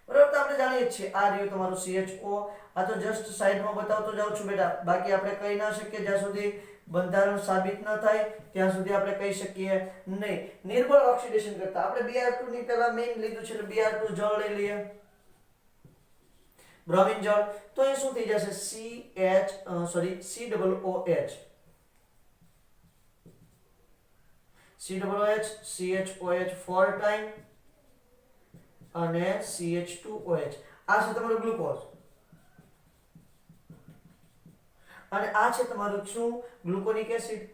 બરાબર? તો આપણે જાણીએ છીએ આ રહ્યું તમારું CHO. આ તો જસ્ટ સાઈડમાં બતાવતો જાઉં છું બેટા. બાકી આપણે કહી ના શકીએ જ્યાં સુધી બંધારણ સાબિત ન થાય ત્યાં સુધી આપણે કહી શકીએ નહીં. નિર્બળ ઓક્સિડેશન કરતા આપણે Br2 ની પહેલા મેઇન લીધું છે એટલે Br2 જળ લઈ લઈએ, બ્રોમિન જળ. તો એ શું થઈ જશે? COOH COOH CHOH 4 ટાઈમ અને CH2OH. આ છે તમારું ગ્લુકોઝ અને આ છે તમારું શું? ગ્લુકોનિક એસિડ.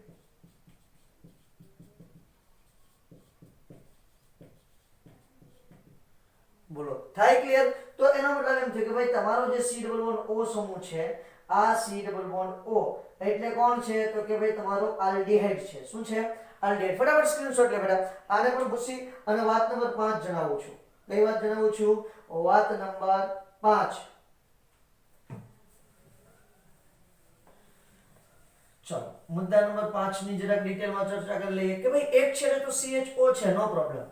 બોલો થાય ક્લિયર? તો એનો મતલબ એમ થયો કે ભાઈ તમારો જે C=O સમૂહ છે, આ C=O એટલે કોણ છે? તો કે ભાઈ તમારો આલ્ડીહાઇડ છે. શું છે? આલ્ડીહાઇડ. ફટાફટ સ્ક્રીનશોટ લે બેટા. આને પણ પૂછી અને વાત નંબર 5 જણાવું છું. કઈ વાત જણાવું છું? વાત નંબર 5. ચલો મુદ્દા નંબર 5 ની જરાક ડિટેલમાં ચર્ચા કરી લઈએ કે ભાઈ એક છેડે તો CHO છે, નો પ્રોબ્લેમ.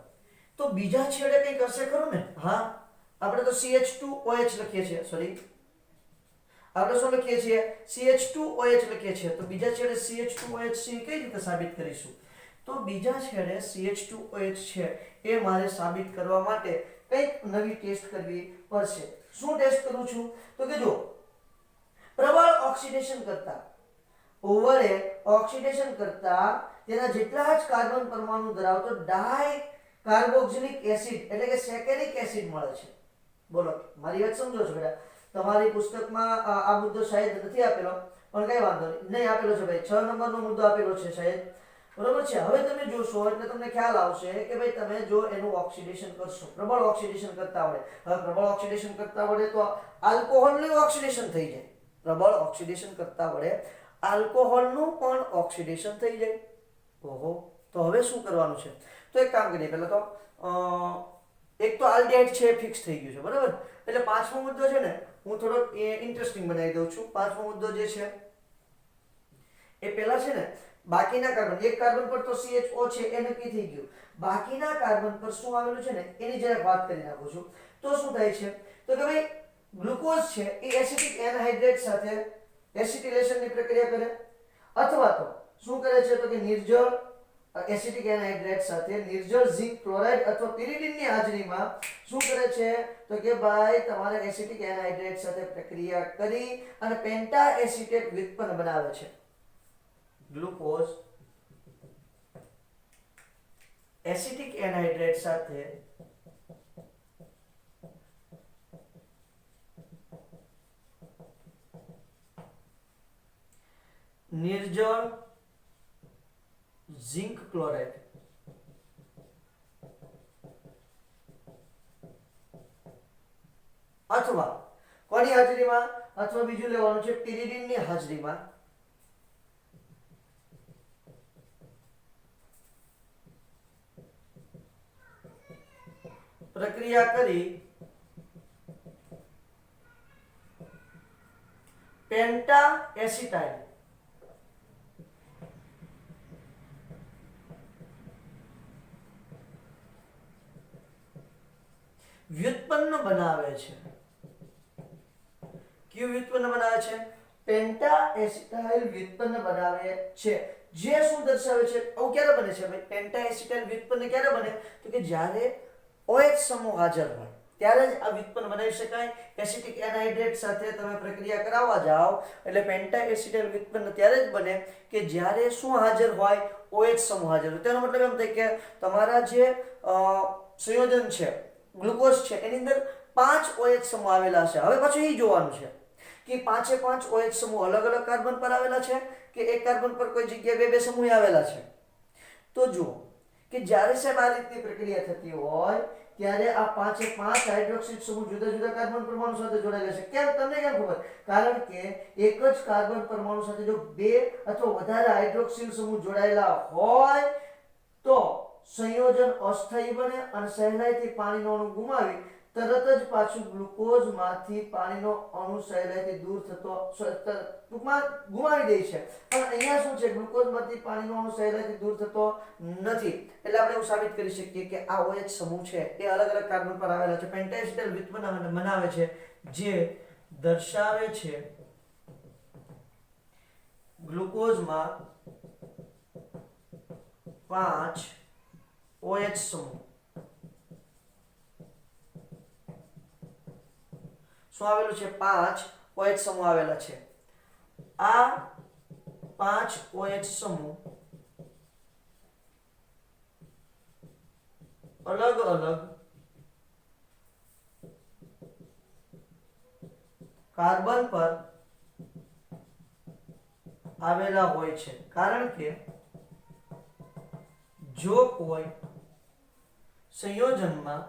તો બીજા છેડે કંઈક હશે ખરું ને? હા, આપણે તો CH2OH લખીએ છીએ. સોરી, આપણે શું લખીએ છીએ? CH2OH લખીએ છીએ. તો બીજા છેડે CH2OH છે કઈ રીતે સાબિત કરીશું? તો બીજા છેડે CH2OH છે એ મારે સાબિત કરવા માટે કંઈક નવી ટેસ્ટ કરવી પડશે. શું ટેસ્ટ કરું છું? તો કે જો પ્રબળ ઓક્સિડેશન કરતા, ઓવરે ઓક્સિડેશન કરતા તેના જેટલા જ કાર્બન પરમાણુ ધરાવતો ડાય કાર્બોક્સિલિક એસિડ એટલે કે સેકેરિક એસિડ મળે છે. બોલો મારી વાત સમજો છો બેટા? તમારી પુસ્તકમાં આ મુદ્દો શાયદ નથી આપેલો, પણ કઈ વાંધો નહીં આપેલો છે ભાઈ. 6 નંબરનો મુદ્દો આપેલો છે શાયદ. બરોબર છે? હવે તમે જોશો એટલે તમને ખ્યાલ આવશે કે ભાઈ તમે જો એનું ઓક્સિડેશન કરશો, પ્રબળ ઓક્સિડેશન કરતા આવડે. હવે પ્રબળ ઓક્સિડેશન કરતા આવડે તો આલ્કોહોલનું ઓક્સિડેશન થઈ જાય. પ્રબળ ઓક્સિડેશન કરતા આવડે આલ્કોહોલનું પણ ઓક્સિડેશન થઈ જાય. ઓહો, તો હવે શું કરવાનું છે? તો એક કામ કરીએ. પહેલા તો એક તો આલ્ડીહાઇડ છે ફિક્સ થઈ ગયું છે. બરાબર? એટલે પાંચમો મુદ્દો છે ને હું થોડો ઇન્ટરેસ્ટિંગ બનાવી દઉં છું. પાંચમો મુદ્દો જે છે એ પહેલા છે ને બાકીના કાર્બન, એક કાર્બન પર તો CHO છે એ નક્કી થઈ ગયું. બાકીના કાર્બન પર શું આવેલું છે ને એની જરાક વાત કરી નાખું છું. તો શું થાય છે? તો કે ભાઈ ગ્લુકોઝ છે એ એસિટિક એનહાઇડ્રેટ સાથે એસિટિલેશનની પ્રક્રિયા કરે, અથવા તો શું કરે છે? તો કે નિર્જળ એસિટિક એનહાઇડ્રેટ સાથે નિર્જળ ઝિંક ક્લોરાઇડ અથવા પિરિડિનની હાજરીમાં શું કરે છે? તો કે ભાઈ તમારે એસિટિક એનહાઇડ્રેટ સાથે પ્રક્રિયા કરી અને પેન્ટા એસિટેટ વ્યુત્પન્ન બનાવે છે. ગ્લુકોઝ એસિટિક એનહાઇડ્રેટ સાથે નિર્જળ ઝિંક ક્લોરાઇડ અથવા કોની હાજરીમાં અથવા બીજું લેવાનું છે પિરિડિનની હાજરીમાં પ્રક્રિયા કરી પેન્ટા એસિટાઇલ વ્યુત્પન્ન બનાવે છે. કયું વ્યુત્પન્ન બનાવે છે? પેન્ટા એસિટાઇલ વ્યુત્પન્ન બનાવે છે. જે શું દર્શાવે છે? આવું ક્યારે બને છે ભાઈ? પેન્ટા એસિટાઇલ વ્યુત્પન્ન ક્યારે બને? તો કે જ્યારે OH સમૂહ હાજર હોય ત્યારે જ આ વ્યુત્પન્ન બનાવી શકાય. એસિટિક એનહાઇડ્રેટ સાથે તમે પ્રક્રિયા કરાવવા જાઓ એટલે પેન્ટા એસિટાઇલ વ્યુત્પન્ન ત્યારે જ બને કે જ્યારે શું હાજર હોય? OH સમૂહ હાજર હોય. તેનો મતલબ એમ થાય કે તમારા જે સંયોજન છે ગ્લુકોઝ છે એની અંદર 5 OH સમૂહ આવેલા છે. હવે પાછું એ જોવાનું છે કે 5 OH સમૂહ અલગ અલગ કાર્બન પર આવેલા છે કે એક કાર્બન પર કોઈ જગ્યાએ બે સમૂહ આવેલા છે. તો જુઓ કે જ્યારે સાહેબ આ રીતની પ્રક્રિયા થતી હોય ત્યારે આ 5 હાઇડ્રોક્સિલ સમૂહ જુદા જુદા કાર્બન પરમાણુ સાથે જોડાયેલા છે. કેમ? તમને કેમ ખબર? કારણ કે એક જ કાર્બન પરમાણુ સાથે જો બે અથવા વધારે હાઇડ્રોક્સિલ સમૂહ જોડાયેલા હોય તો સંયોજન અસ્થાયી બને અને સહેલાઈથી પાણીનો અણુ ગુમાવી તરત જ પાછું ગ્લુકોઝમાંથી પાણીનો અણુ સહેલાઈથી દૂર થતો ટૂંકમાં ગુમાવી દે છે. પણ અહીંયા શું છે? ગ્લુકોઝમાંથી પાણીનો અણુ સહેલાઈથી દૂર થતો નથી. એટલે આપણે એવું સાબિત કરી શકીએ કે આ OH સમૂહ છે એ અલગ અલગ કાર્બન પર આવેલા છે. પેન્ટા એસિટાઇલ વ્યુત્પન્ન બનાવે છે જે દર્શાવે છે ગ્લુકોઝમાં 5 OH સમૂહ શું આવેલું છે? 5 OH સમૂહ આવેલા છે. આ 5 OH સમૂહ અલગ અલગ કાર્બન પર આવેલા હોય છે. કારણ કે જો કોઈ સંયોજનમાં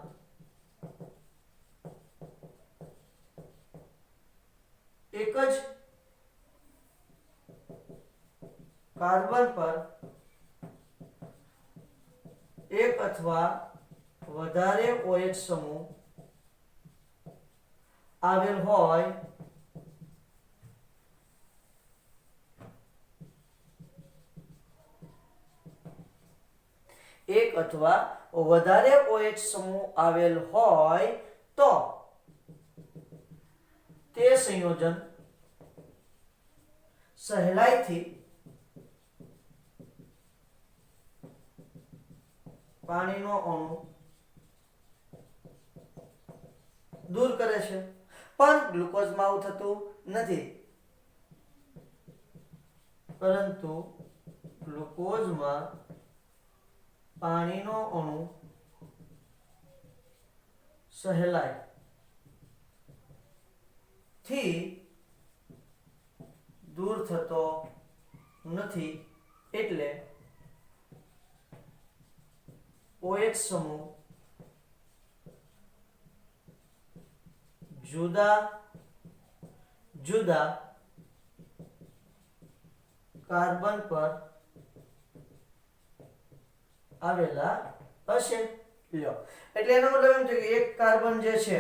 એક જ કાર્બન પર એક અથવા વધારે OH સમૂહ આવેલ હોય એક અથવા વધારે OH સમૂહ આવેલ હોય તો તે સંયોજન સહેલાઈથી પાણીનો અણુ દૂર કરે છે. પણ ગ્લુકોઝમાં આવું થતું નથી. પરંતુ ગ્લુકોઝમાં પાણીનો અણુ સહેલાઈથી દૂર થતો નથી. એટલે OH સમૂહ જુદા જુદા કાર્બન પર આવેલા હશે. લ્યો એટલે એનો મતલબ એમ છે કે એક કાર્બન જે છે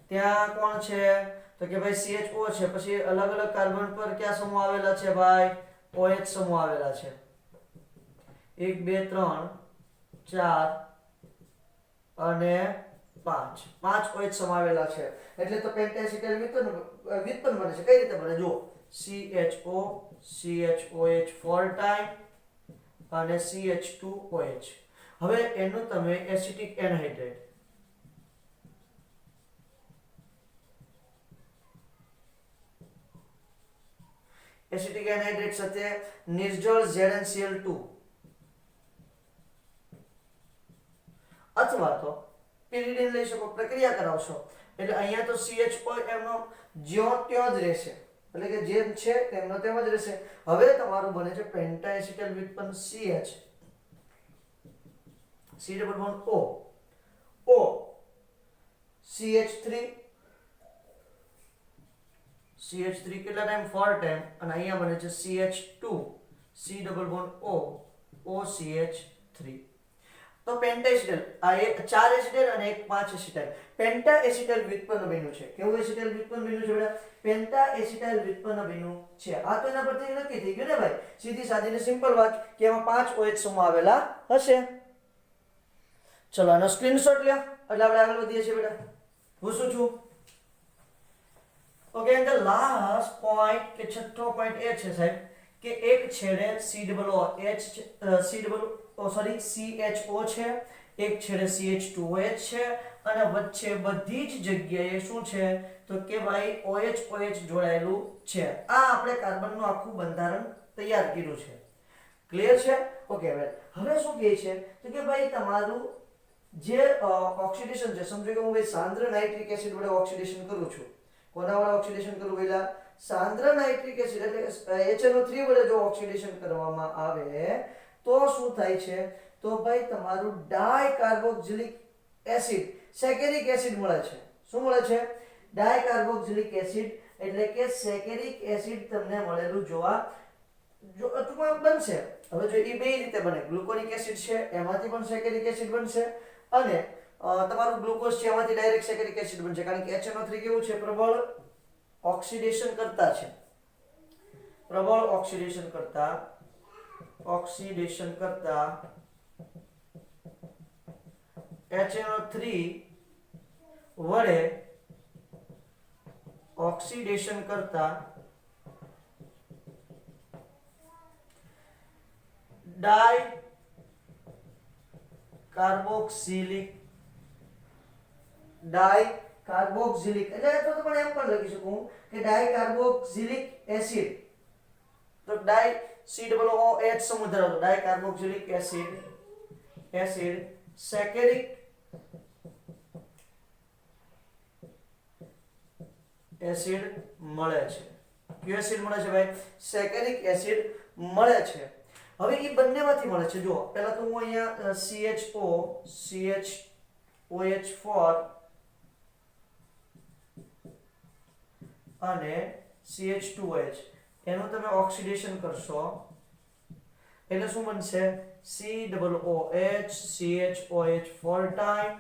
ત્યાં કોણ છે? તો કે ભાઈ CHO છે. પછી અલગ અલગ કાર્બન પર કયા સમૂહ આવેલા છે ભાઈ? OH સમૂહ આવેલા છે. 1 2 3 4 અને 5 OH સમૂહ આવેલા છે. એટલે તો પેન્ટા એસિટાઇલ વ્યુત્પન્ન બને છે. કઈ રીતે બને? જુઓ CHO CHOH 4 ટાઈમ અને CH2OH. હવે એનું તમે એસિટિક એનહાઇડ્રેટ સાથે નિર્જળ ZnCl2 અથવા તો પિરિડિન લઈ શકો, પ્રક્રિયા કરાવશો એટલે અહીંયા તો CHO એમનો જ્યો ત્યો જ રહેશે. એટલે કે જેમ છે તેમનો તેમ જ રહેશે. હવે તમારું બને છે પેન્ટાએસિટલ વ્યુત્પન્ન CH C double bond O CH3 કેટલા ટાઈમ 4 ટાઈમ અને અહીંયા બને છે CH2 C double bond O OCH3. તો પેન્ટાએસિટલ આ એક 4 એસિટેટ અને એક 5 એસિટાઇલ પેન્ટાએસિટલ વ્યુત્પન્ન બન્યું છે. કેવું એસિટલ વ્યુત્પન્ન બન્યું છે બેટા? પેન્ટાએસિટલ વ્યુત્પન્ન બન્યું છે. આ તો એના પરથી નક્કી થઈ ગયું ને ભાઈ. સીધી સાદી ને સિમ્પલ વાત કે એમાં 5 OH સમૂહ આવેલા હશે. ચલો આનો સ્ક્રીનશોટ લ્યો એટલે આપણે આગળ વધીએ છીએ બેટા. હું શું છું? Okay and the last point કે છઠ્ઠો પોઈન્ટ એ છે સાહેબ કે એક છેડે CHO છે, એક છેડે CH2OH છે અને વચ્ચે બધી જ જગ્યાએ શું છે તો કે ભાઈ OH જોડાયેલું છે. આ આપણે કાર્બનનું આખું બંધારણ તૈયાર કર્યું છે. ક્લિયર છે? ઓકે વેલ. હવે શું કહે છે તો કે ભાઈ તમારું જે ઓક્સિડેશન છે, સમજો કે હું ભાઈ સાંદ્ર નાઇટ્રિક એસિડ વડે ઓક્સિડેશન કરું છું. કોના વડે ઓક્સિડેશન કરું પહેલા? સાંદ્ર નાઇટ્રિક એસિડ એટલે HNO3 વડે જો ઓક્સિડેશન કરવામાં આવે તો શું થાય છે તો ભાઈ તમારું ડાયકાર્બોક્સિલિક એસિડ સેકેરિક એસિડ મળે છે. શું મળે છે? ડાયકાર્બોક્સિલિક એસિડ એટલે કે સેકેરિક એસિડ તમને મળેલું જોવા ટૂંકમાં બનશે. હવે જો એ બે રીતે બને, ગ્લુકોનિક એસિડ છે એમાંથી પણ સેકેરિક એસિડ બનશે અને તમારું ગ્લુકોઝ છે એમાંથી ડાયરેક્ટ સેકેરિક એસિડ બનશે. કારણ કે HNO3 કેવું છે? પ્રબળ ઓક્સિડેશન કરતા છે. પ્રબળ ઓક્સિડેશન કરતા HNO3 વડે ઓક્સિડેશન કરતા ડાયકાર્બોક્સિલિક એટલે તો તમે એમ પણ લખી શકું કે ડાયકાર્બોક્સિલિક એસિડ. તો ડાય COOH સમૂહ ધરાવતો ડાયકાર્બોક્સિલિક એસિડ સેકેરિક એસિડ મળે છે. કયો એસિડ મળે છે ભાઈ? સેકેરિક એસિડ મળે છે. હવે એ બંનેમાંથી મળે છે. જો પહેલા તો હું અહીંયા CHOH4 અને CH2OH એનું તમે ઓક્સિડેશન કરશો એટલે શું બનશે? COOH CHOH 4 ટાઈમ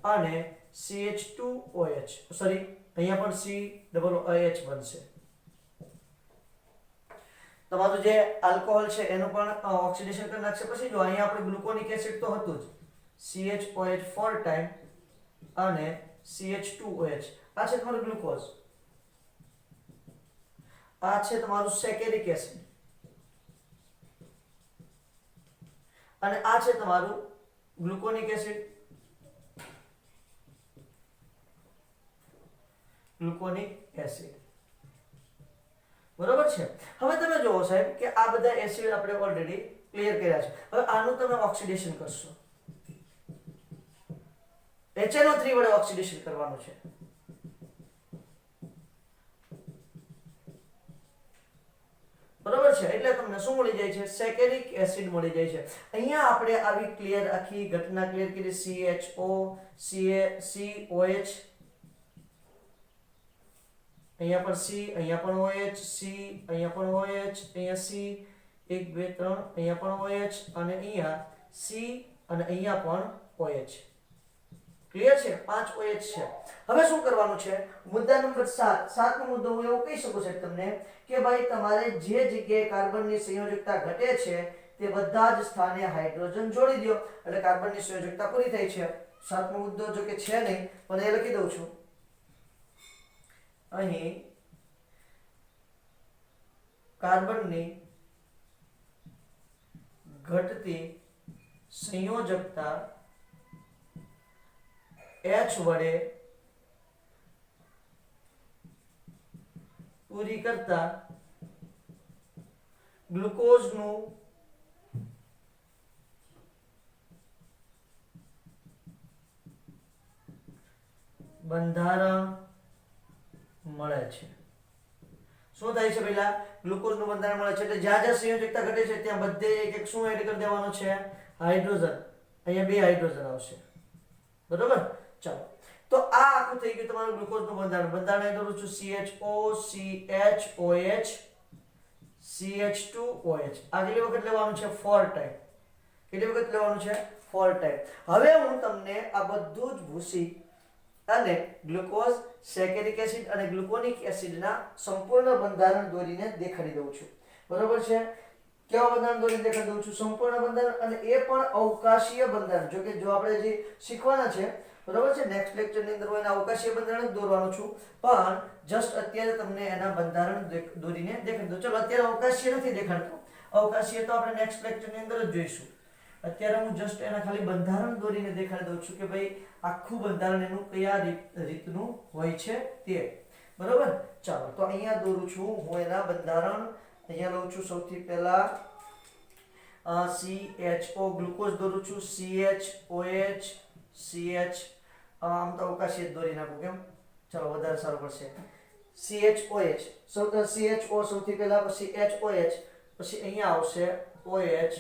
અને CH2OH સોરી અહીંયા પણ COOH બનશે. તમારું જે આલ્કોહોલ છે એનું પણ ઓક્સિડેશન કરી નાખશે. પછી જો અહીંયા આપણે ગ્લુકોનિક એસિડ તો હતું જ CHOH 4 ટાઈમ અને CH2OH. આ છે તમારું ગ્લુકોઝ, આ છે તમારું સેકેરિક એસિડ અને આ છે તમારું ગ્લુકોનિક એસિડ. બરોબર છે. હવે તમે જોવો સાહેબ કે આ બધા એસિડ આપણે ઓલરેડી ક્લિયર કર્યા છે. હવે આનું તમે ઓક્સિડેશન કરશો, HNO3 વડે ઓક્સિડેશન કરવાનું છે. બરોબર છે. એટલે તમને શું મળી જાય છે? સેકેરિક એસિડ મળી જાય છે. અહીંયા આપણે આવી ક્લિયર આખી ઘટના ક્લિયર કરી. CHO COH અહીંયા પણ C, અહીંયા પણ OH, C, અહીંયા પણ OH, અહીંયા C, 1 2 3 અહીંયા પણ OH અને અહીંયા C અને અહીંયા પણ OH. ક્લિયર છે? 5 OH છે. હવે શું કરવાનું છે? મુદ્દા નંબર 7. સાતમો મુદ્દો હું એવું કહી શકું છું તમને કે ભાઈ તમારે જે જગ્યાએ કાર્બનની સંયોજકતા ઘટે છે તે બધા જ સ્થાને હાઇડ્રોજન જોડી દો એટલે કાર્બનની સંયોજકતા પૂરી થઈ છે. સાતમો મુદ્દો જો કે છે નહીં પણ એ લખી દઉં છું. અહીં કાર્બનની ઘટતી સંયોજકતા H વડે પૂરી કરતા ગ્લુકોઝનું બંધારણ મળે છે. શું થાય છે પહેલા ગ્લુકોઝનું બંધારણ મળે છે એટલે જ્યાં જ્યાં સંયોજકતા ઘટે છે ત્યાં બધે એક એક શું એડ કરી દેવાનો છે હાઇડ્રોજન અહીંયા 2 હાઇડ્રોજન આવશે બરોબર ચાલો તો આ આખું થઈ ગયું તમારું ગ્લુકોઝનું બંધારણ બંધારણ કરું છું CHO CHOH CH2OH આગલી વખત લેવાનું છે 4 ટાઈમ કેટલી વખત લેવાનું છે 4 ટાઈમ હવે હું તમને આ બધું જ ભૂસી અને ગ્લુકોઝ સેકેરિક એસિડ અને ગ્લુકોનિક એસિડના સંપૂર્ણ બંધારણ દોરીને દેખાડી દઉં છું બરોબર છે કેવા બંધારણ દોરીને દેખાડી દઉં છું સંપૂર્ણ બંધારણ અને એ પણ અવકાશીય બંધારણ જો કે જો આપણે જે શીખવાના છે બરોબર છે નેક્સ્ટ લેક્ચર ની અંદર હું એના અવકાશીય બંધારણ જ દોરવાનો છું પણ જસ્ટ અત્યારે તમને એના બંધારણ દોરીને દેખાડી દઉં ચલો અત્યારે અવકાશીય નથી દેખાડતો અવકાશીય તો આપણે નેક્સ્ટ લેક્ચર ની અંદર જ જોઈશું અત્યારે હું જસ્ટ એના ખાલી બંધારણ દોરીને દેખાડી દઉં છું કે ભાઈ આખું બંધારણ એનું કયા રીતનું હોય છે તે બરોબર ચાલો તો અહીંયા દોરું છું હું એના બંધારણ અહીંયા લઉં છું સૌથી પહેલા CHO ગ્લુકોઝ દોરું છું CHOH CH આમ તો અવકાશી દોરી નાખું કેમ ચાલો વધારે સારું પડશે CHOH CHO સૌથી પહેલા પછી HOH પછી અહીંયા આવશે OH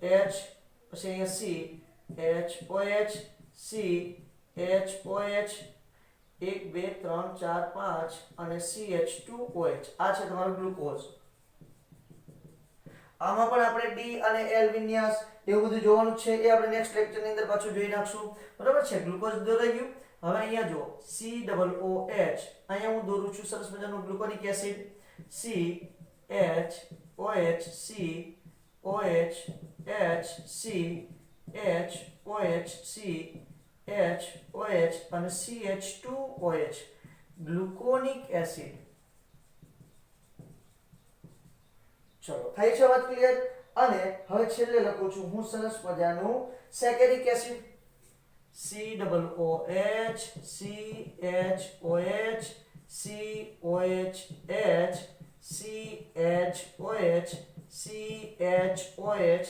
H પછી અહીંયા C HOH C HOH 1 2 3 4 5 અને CH2OH આ છે તમારું ગ્લુકોઝ આમાં પણ આપણે ડી અને એલ વિન્યાસ એવું બધું જોવાનું છે એ આપણે નેક્સ્ટ લેક્ચર ની અંદર પાછું જોઈ નાખશું બરાબર છે ગ્લુકોઝ દોરાઈ ગયું હવે અહીંયા જો COOH અહીંયા હું દોરું છું સરસ મજાનું ગ્લુકોનિક એસિડ CHOH COH HCHOH અને CH2OH ગ્લુકોનિક એસિડ ચલો થાય છે વાત ક્લિયર અને હવે છેલ્લે લખું છું હું સરસ મજાનું સેકેરિક acid COOH CHOH COH CHOH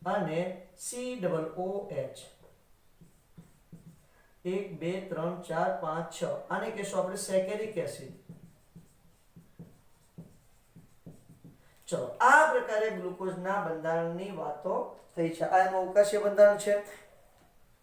અને COOH 1 2 3 4 5 6 આને કહેશું આપણે સેકેરિક એસિડ ચલો આ પ્રકારે ગ્લુકોઝના બંધારણની વાતો થઈ છે આ એનું અવકાશીય બંધારણ છે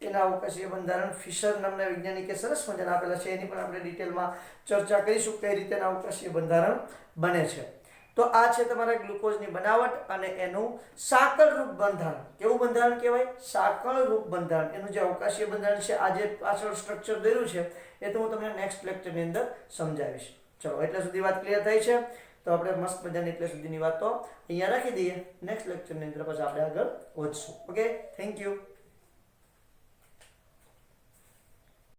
એના અવકાશીય બંધારણ ફિશર નામના વૈજ્ઞાનિકે સરસ મજાના આપેલા છે એની પણ આપણે ડિટેલમાં ચર્ચા કરીશું કઈ રીતે એના અવકાશીય બંધારણ બને છે તો આ છે તમારા ગ્લુકોઝની બનાવટ અને એનું સાંકળ રૂપ બંધારણ કેવું બંધારણ કહેવાય સાંકળ રૂપ બંધારણ એનું જે અવકાશીય બંધારણ છે આ જે પાછળ સ્ટ્રક્ચર દોર્યું છે એ તો હું તમને નેક્સ્ટ લેક્ચરની અંદર સમજાવીશ ચલો એટલે સુધી વાત ક્લિયર થઈ છે તો આપણે મસ્ત મજાની એટલે સુધીની વાતો અહીંયા રાખી દઈએ નેક્સ્ટ લેક્ચરની અંદર પછી આપણે આગળ વધશું ઓકે થેન્ક યુ